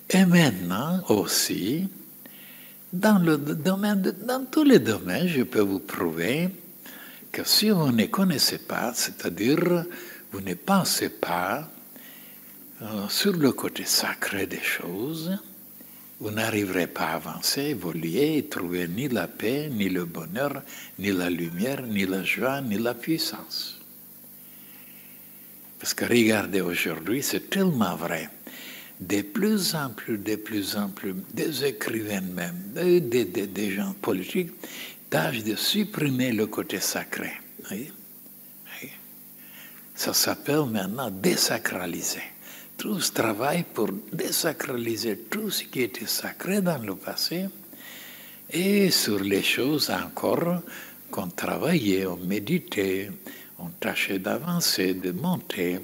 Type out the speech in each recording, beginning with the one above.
Et maintenant aussi, dans tous les domaines, je peux vous prouver que si vous ne connaissez pas, c'est-à-dire vous ne pensez pas sur le côté sacré des choses, vous n'arriverez pas à avancer, évoluer et trouver ni la paix, ni le bonheur, ni la lumière, ni la joie, ni la puissance. Parce que regardez aujourd'hui, c'est tellement vrai. De plus en plus, des écrivains même, des gens politiques, tâchent de supprimer le côté sacré. Oui? Oui. Ça s'appelle maintenant désacraliser. Tous travaillent pour désacraliser tout ce qui était sacré dans le passé et sur les choses encore qu'on travaillait, on méditait, on tâchait d'avancer, de monter,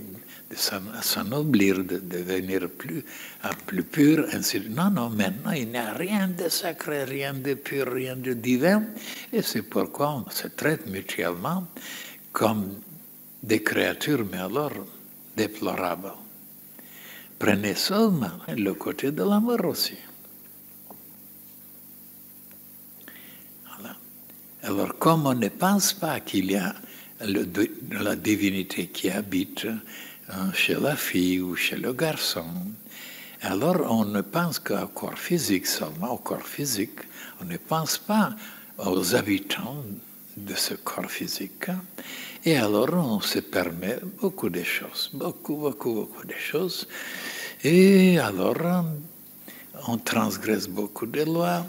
de s'ennoblir, de devenir plus pur. Ainsi. Non, maintenant, il n'y a rien de sacré, rien de pur, rien de divin. Et c'est pourquoi on se traite mutuellement comme des créatures, mais alors déplorables. Prenez seulement le côté de l'amour aussi. Voilà. Alors, comme on ne pense pas qu'il y a la divinité qui habite chez la fille ou chez le garçon, alors on ne pense qu'au corps physique seulement, au corps physique. On ne pense pas aux habitants de ce corps physique. Et alors on se permet beaucoup de choses, beaucoup de choses. Et alors on transgresse beaucoup de lois.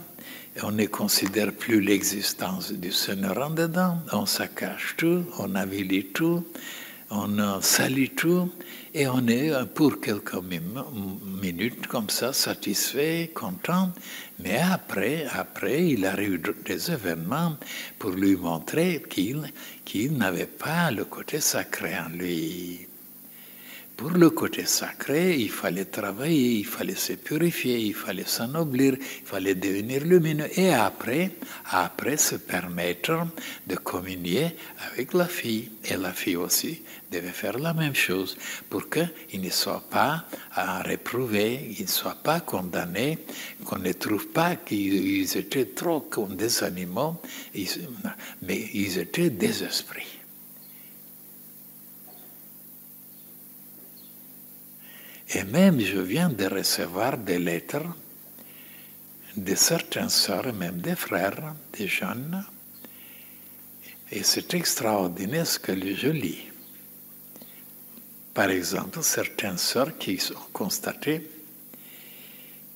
Et on ne considère plus l'existence du Seigneur en dedans. On saccage tout, on avilit tout, on salit tout. Et on est pour quelques minutes comme ça, satisfait, content. Mais après, il arrive des événements pour lui montrer qu'il n'avait pas le côté sacré en lui. Pour le côté sacré, il fallait travailler, il fallait se purifier, il fallait s'ennoblir, il fallait devenir lumineux. Et après se permettre de communier avec la fille. Et la fille aussi devait faire la même chose pour qu'il ne soit pas réprouvé, qu'il ne soit pas condamné, qu'on ne trouve pas qu'ils étaient trop comme des animaux, mais ils étaient des esprits. Et même, je viens de recevoir des lettres de certaines sœurs, même des frères, des jeunes. Et c'est extraordinaire ce que je lis. Par exemple, certaines sœurs qui ont constaté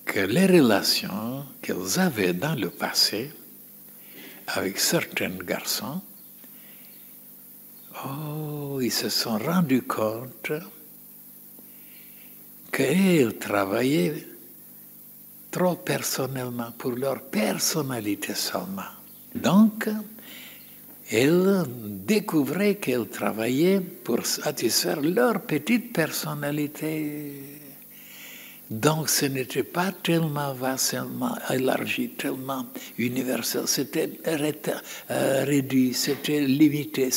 que les relations qu'elles avaient dans le passé avec certains garçons, ils se sont rendus compte qu'elles travaillaient trop personnellement, pour leur personnalité seulement. Donc, elles découvraient qu'elles travaillaient pour satisfaire leur petite personnalité. Donc, ce n'était pas tellement vaste, tellement élargi, tellement universel. C'était réduit, c'était limité,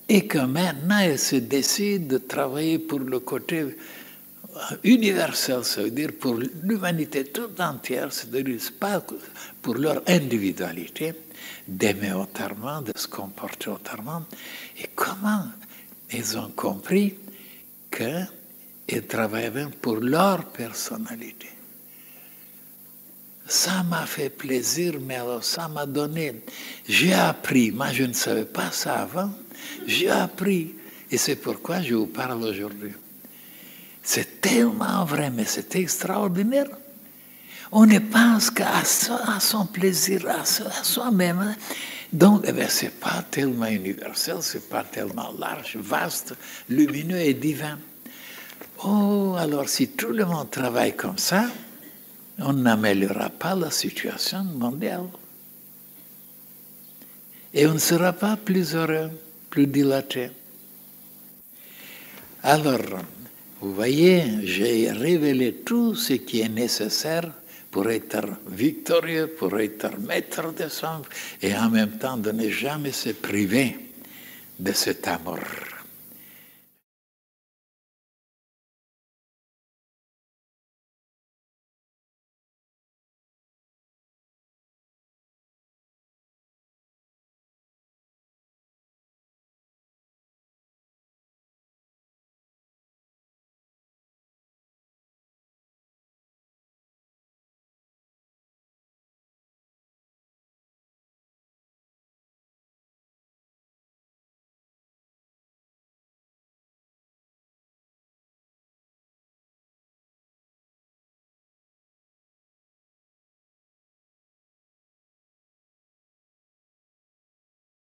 Et que maintenant, elles se décident de travailler pour le côté universel, ça veut dire pour l'humanité toute entière, c'est-à-dire pas pour leur individualité, d'aimer autrement, de se comporter autrement. Et comment ils ont compris qu'ils travaillaient pour leur personnalité. Ça m'a fait plaisir, mais alors ça m'a donné... J'ai appris, moi je ne savais pas ça avant, j'ai appris, et c'est pourquoi je vous parle aujourd'hui. C'est tellement vrai, mais c'est extraordinaire. On ne pense qu'à son plaisir, à soi-même. Donc, ce n'est pas tellement universel, ce n'est pas tellement large, vaste, lumineux et divin. Alors si tout le monde travaille comme ça, on n'améliorera pas la situation mondiale. Et on ne sera pas plus heureux, plus dilaté. Alors, vous voyez, j'ai révélé tout ce qui est nécessaire pour être victorieux, pour être maître de son, et en même temps de ne jamais se priver de cet amour.